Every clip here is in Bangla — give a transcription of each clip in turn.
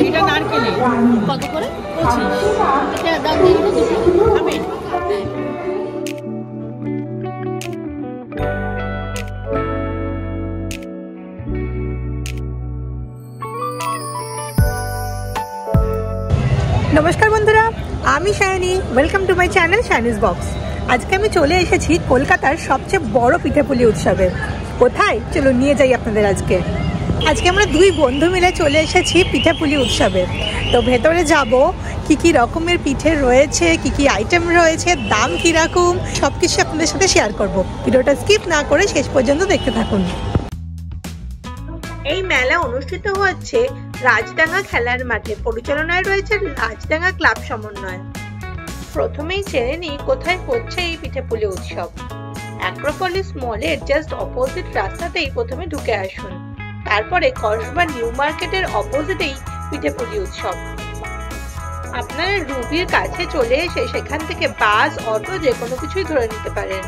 এটা নারকেলে কত করে? 25 এটা দাম দিয়ে দিন খাবে। নমস্কার বন্ধুরা, আমি Shayani. Welcome to my channel Shayani's Box. আজকে আমি চলে এসেছি কলকাতার সবচেয়ে বড় পিঠেপুলি উৎসবে। কোথায়? চলো নিয়ে যাই আপনাদের। আজকে আমরা দুই বন্ধু মিলে চলে এসেছি পিঠেপুলি উৎসবে। তো ভেতরে যাব, কি রকমের পিঠে রয়েছে, কি আইটেম রয়েছে, দাম কীরকম, সব কিছু আপনাদের সাথে শেয়ার করব। ভিডিওটা স্কিপ না করে শেষ পর্যন্ত দেখতে থাকুন। এই মেলা অনুষ্ঠিত হচ্ছে রাজডাঙ্গা খেলার মাঠে। পরিচালনায় রয়েছে রাজডাঙ্গা ক্লাব সমন্বয়। প্রথমেই জেনে নিই কোথায় হচ্ছে এই পিঠেপুলি উৎসব। অ্যাক্রোপলিস মলের জাস্ট অপোজিট রাস্তাতেই প্রথমে ঢুকে আসুন। তারপরে কসবা নিউ মার্কেটের অপোজিটেই পিঠেপুলি উৎসব। আপনারা রুবির কাছে চলে এসে সেখান থেকে বাস, অটো যে কোনো কিছুই ধরে নিতে পারেন।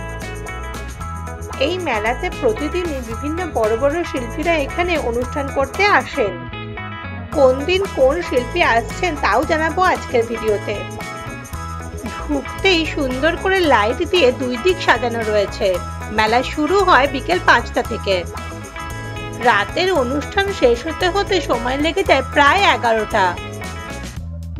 এই মেলাতে প্রতিদিনই বিভিন্ন বড় বড় শিল্পীরা এখানে অনুষ্ঠান করতে আসেন। কোন দিন কোন শিল্পী আসছেন তাও জানাবো আজকের ভিডিওতে। ঢুকতেই সুন্দর করে লাইট দিয়ে দুই দিক সাজানো রয়েছে। মেলা শুরু হয় বিকেল 5টা থেকে। রাতের অনুষ্ঠান শেষ হতে হতে সময় লেগে যায় প্রায় 11টা।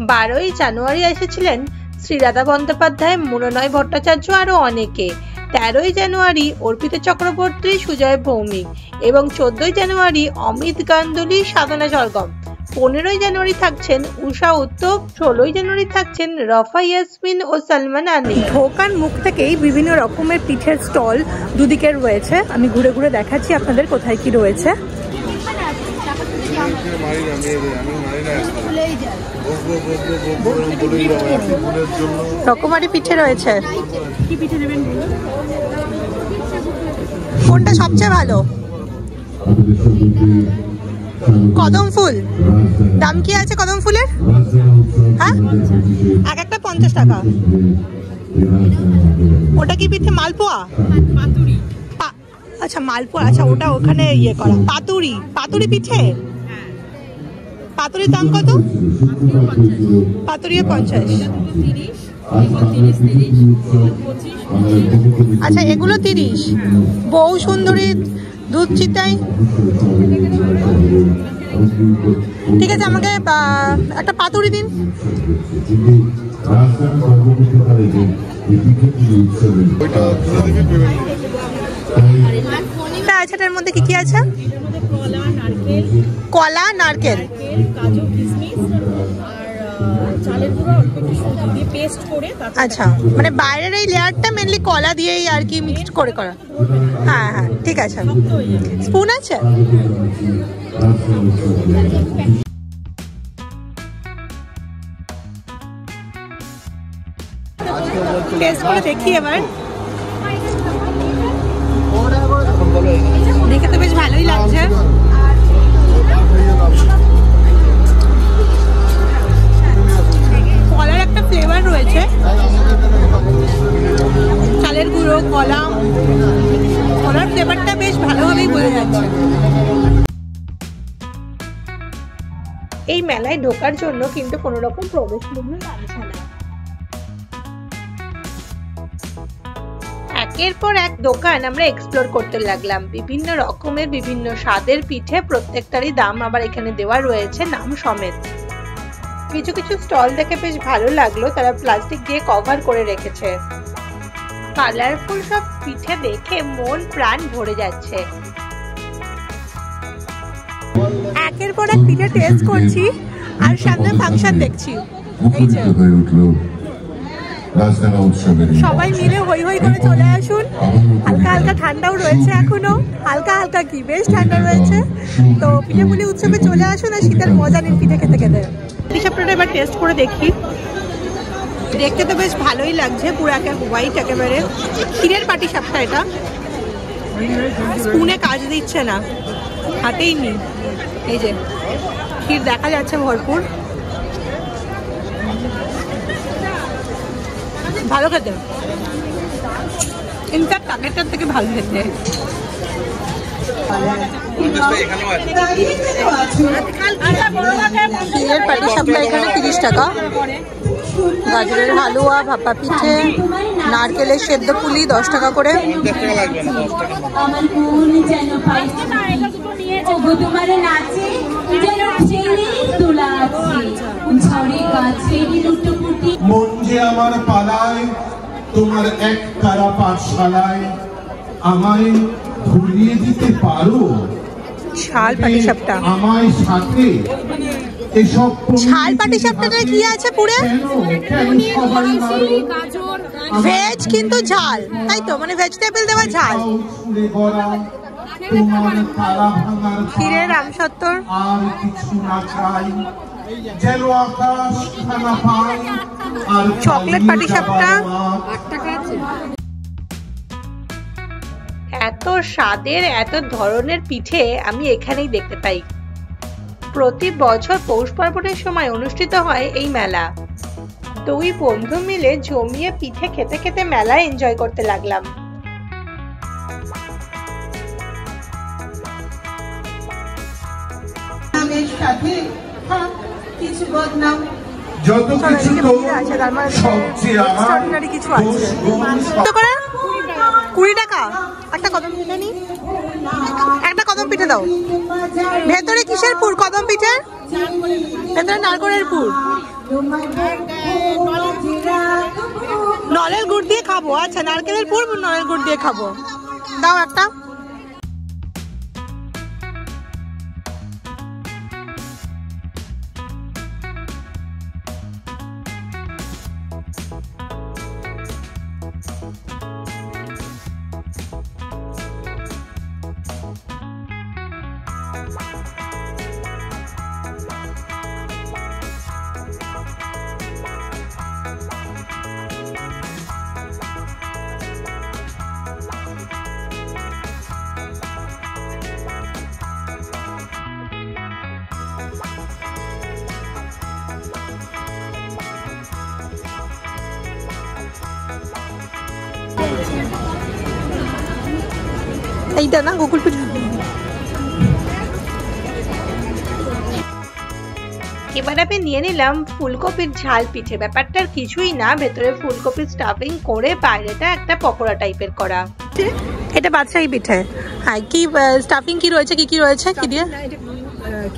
12ই জানুয়ারি এসেছিলেন শ্রীরাধা বন্দ্যোপাধ্যায়, মনোনয় ভট্টাচার্য আরো অনেকে। 13ই জানুয়ারি অর্পিতা চক্রবর্তী, সুজয় ভৌমিক এবং 14ই জানুয়ারি অমিত গাঙ্গুলি, সাধনা সরগম। 15ই জানুয়ারি থাকছেন উষা উত্তপ, 16ই জানুয়ারি থাকছেন রফা ইয়াসমিন ও সালমান আলী। ঢোকার মুখ থেকেই বিভিন্ন রকমের পিঠের স্টল দুদিকে রয়েছে। আমি ঘুরে ঘুরে দেখাচ্ছি আপনাদের কোথায় কি রয়েছে। রকমারি পিঠে রয়েছে। কি পিঠে নেবেন? কোনটা সবচেয়ে ভালো? কদম ফুল। দাম কি আছে কদম ফুলের? হ্যাঁ, এক একটা 50 টাকা। ওটা কি পিঠে? মালপোয়া? আচ্ছা মালপোয়া। আচ্ছা ওটা ওখানে ইয়ে করা। পাতুরি পিঠে। পাতুরির দাম কত? পাতুরিও 50। আচ্ছা এগুলো 30। বহু সুন্দরী, দুধ চিতাই। ঠিক আছে, আমাকে একটা পাতুরি দিন। এটার মধ্যে কি আছে? কলা, নারকেল, আচ্ছা মানে বাইরের এই লেয়ারটা মেনলি কলা দিয়েই আর কি মিক্সড করে করা। হ্যাঁ হ্যাঁ ঠিক আছে। স্পুন আছে? টেস্ট করে দেখি এবার। দেখে তো বেশ ভালোই লাগছে। কলার একটা ফ্লেভার রয়েছে। চালের গুঁড়ো, কলার ফ্লেভারটা বেশ ভালোভাবেই বোঝা যাচ্ছে। এই মেলায় ঢোকার জন্য কিন্তু কোনো রকম প্রবেশ মূল্য লাগছে না। একের পর এক দোকান আমরা এক্সপ্লোর করতে লাগলাম। বিভিন্ন রকমের বিভিন্ন স্বাদের পিঠে, প্রত্যেকটারই দাম আবার এখানে দেওয়া রয়েছে নাম সমেত। কিছু কিছু স্টল দেখে বেশ ভালো লাগলো, তারা প্লাস্টিক দিয়ে কভার করে রেখেছে। কালারফুল সব পিঠে দেখে মন প্রাণ ভরে যাচ্ছে। একের পর এক পিঠে টেস্ট করছি আর সামনে ফাংশন দেখছি। সবাই মিলে হই হই করে চলে আসুন। হালকা হালকা ঠান্ডাও রয়েছে, এখনো হালকা হালকা কি বেশ ঠান্ডা রয়েছে। তো পিঠেপুলি উৎসবে চলে আসুন আর শীতের মজা নিন পিঠে খেতে খেতে। পিঠাটা এবার টেস্ট করে দেখি। দেখতে তো বেশ ভালোই লাগছে, পুরো হোয়াইট একেবারে। ক্ষীরের পাটিসাপটা এটা। স্পুনে কাজ দিচ্ছে না, হাতেই নি। এই যে ক্ষীর দেখা যাচ্ছে ভরপুর। ভালো খেতে, ইনফ্যাক্ট আগেরটার থেকে ভালো খেতে। ক্ষীরের পাটিসাপটা এখানে 30 টাকা, গাজরের হালুয়া, ভাপা পিঠে, নারকেলের সেদ্ধ পুলি 10 টাকা করে। মন যে আমার পালায় তোমার এক তারা পাঠশালায়, আমায় ধরিয়ে দিতে পারো ঝাল পাটিসাপটা। আমায় সাথে এসব ঝাল পাটিসাপটাটা কি আছে পুরে? ভেজ কিন্তু ঝাল, তাই তো? মানে ভেজিটেবল দেওয়া ঝাল। ক্ষীরের আমসত্তর। আর কিছু না চাই যেন আকাশ খানা পাই, আর চকলেট পাটিসাপটা। এত স্বাদের এত ধরনের পিঠে আমি এখানেই দেখতে পাই। প্রতি বছর পৌষ পার্বণের সময় অনুষ্ঠিত হয় এই মেলা। দুই বন্ধু মিলে জমিয়ে পিঠে খেতে খেতে মেলা এনজয় করতে লাগলাম। যত কিছু তো সবচেয়ে আমার 20 টাকা একটা কদম পিঠে নি, একটা কদম পিঠে দাও। ভেতরে কিসের পুর? কদম পিঠের ভেতরে নারকেলের পুর, নলের গুড় দিয়ে খাবো। আচ্ছা, নারকেলের পুর নলের গুড় দিয়ে খাবো, দাও একটা। এইটা না গোকুল পিঠা। এবার আমি নিয়ে নিলাম ফুলকপির ঝাল পিঠে। ব্যাপারটার কিছুই না, ভেতরে ফুলকপির স্টাফিং করে বাইরেটা একটা পকোড়া টাইপের করা। এটা বাদশাহী পিঠে। হ্যাঁ, কি স্টাফিং কি রয়েছে, কি কি রয়েছে, কি দিয়ে?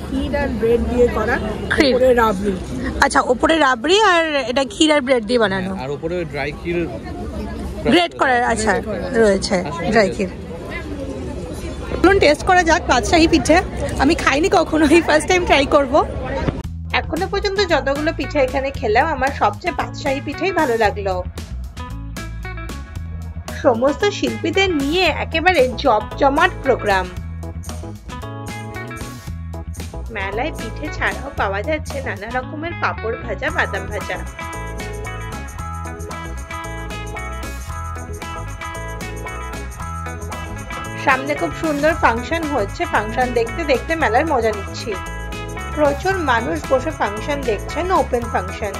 ক্ষীর আর ব্রেড দিয়ে করা, উপরে রাবড়ি। আচ্ছা, উপরে রাবড়ি আর এটা ক্ষীর আর ব্রেড দিয়ে বানানো, আর উপরে ড্রাই ক্ষীর গ্রেট করার। আচ্ছা, রয়েছে ড্রাই ক্ষীর। চলুন টেস্ট করা যাক বাদশাহী পিঠে। আমি খাইনি কখনো, এই ফার্স্ট টাইম ট্রাই করব। এখনো পর্যন্ত যতগুলো পিঠে এখানে খেলাম, আমার সবচেয়ে বাদশাহী পিঠেই ভালো লাগলো। সমস্ত শিল্পীদের নিয়ে একেবারে জমজমাট প্রোগ্রাম। মেলায় পিঠে ছাড়াও পাওয়া যাচ্ছে নানা রকমের পাপড় ভাজা, বাদাম ভাজা। সামনে খুব সুন্দর ফাংশন হচ্ছে, ফাংশন দেখতে দেখতে মেলার মজা নিচ্ছি। প্রচুর মানুষ বসে ফাংশন দেখছেন, ওপেন ফাংশন।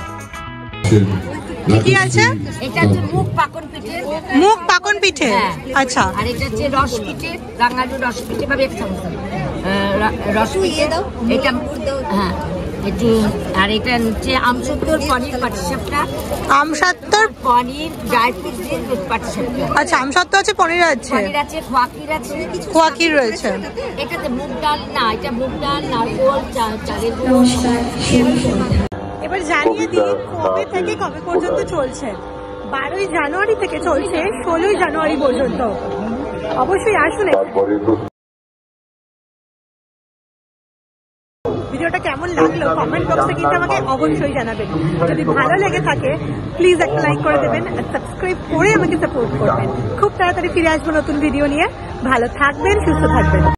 কি আছে? এটা হচ্ছে মুখ পাকন পিঠে। মুখ পাকন পিঠে, আচ্ছা। আর এটা হচ্ছে রস পিঠে, রাঙালু রস পিঠে ভাবে এক চামচ রস পিঠে। এটা হ্যাঁ, এটি। আর এটা হচ্ছে আমসত্তর পনির পাটিসাপটা। আমসত্তর পনির ড্রাই ফ্রুট দিয়ে পাটিসাপটা। আচ্ছা, আমসত্তর আছে, পনির আছে, পনির আছে, খোয়াকির আছে, খোয়াকির রয়েছে। এটাতে মুগ ডাল না, এটা মুগ ডাল, নারকেল, চালের গুঁড়ো। এবার জানিয়ে দিই কবে থেকে কবে পর্যন্ত চলছে। 12ই জানুয়ারি থেকে চলছে 16ই জানুয়ারি পর্যন্ত। অবশ্যই আসুন। ভিডিওটা কেমন লাগলো কমেন্ট বক্সে কিন্তু আমাকে অবশ্যই জানাবেন। যদি ভালো লেগে থাকে প্লিজ একটা লাইক করে দেবেন আর সাবস্ক্রাইব করে আমাকে সাপোর্ট করবেন। খুব তাড়াতাড়ি ফিরে আসবো নতুন ভিডিও নিয়ে। ভালো থাকবেন, সুস্থ থাকবেন।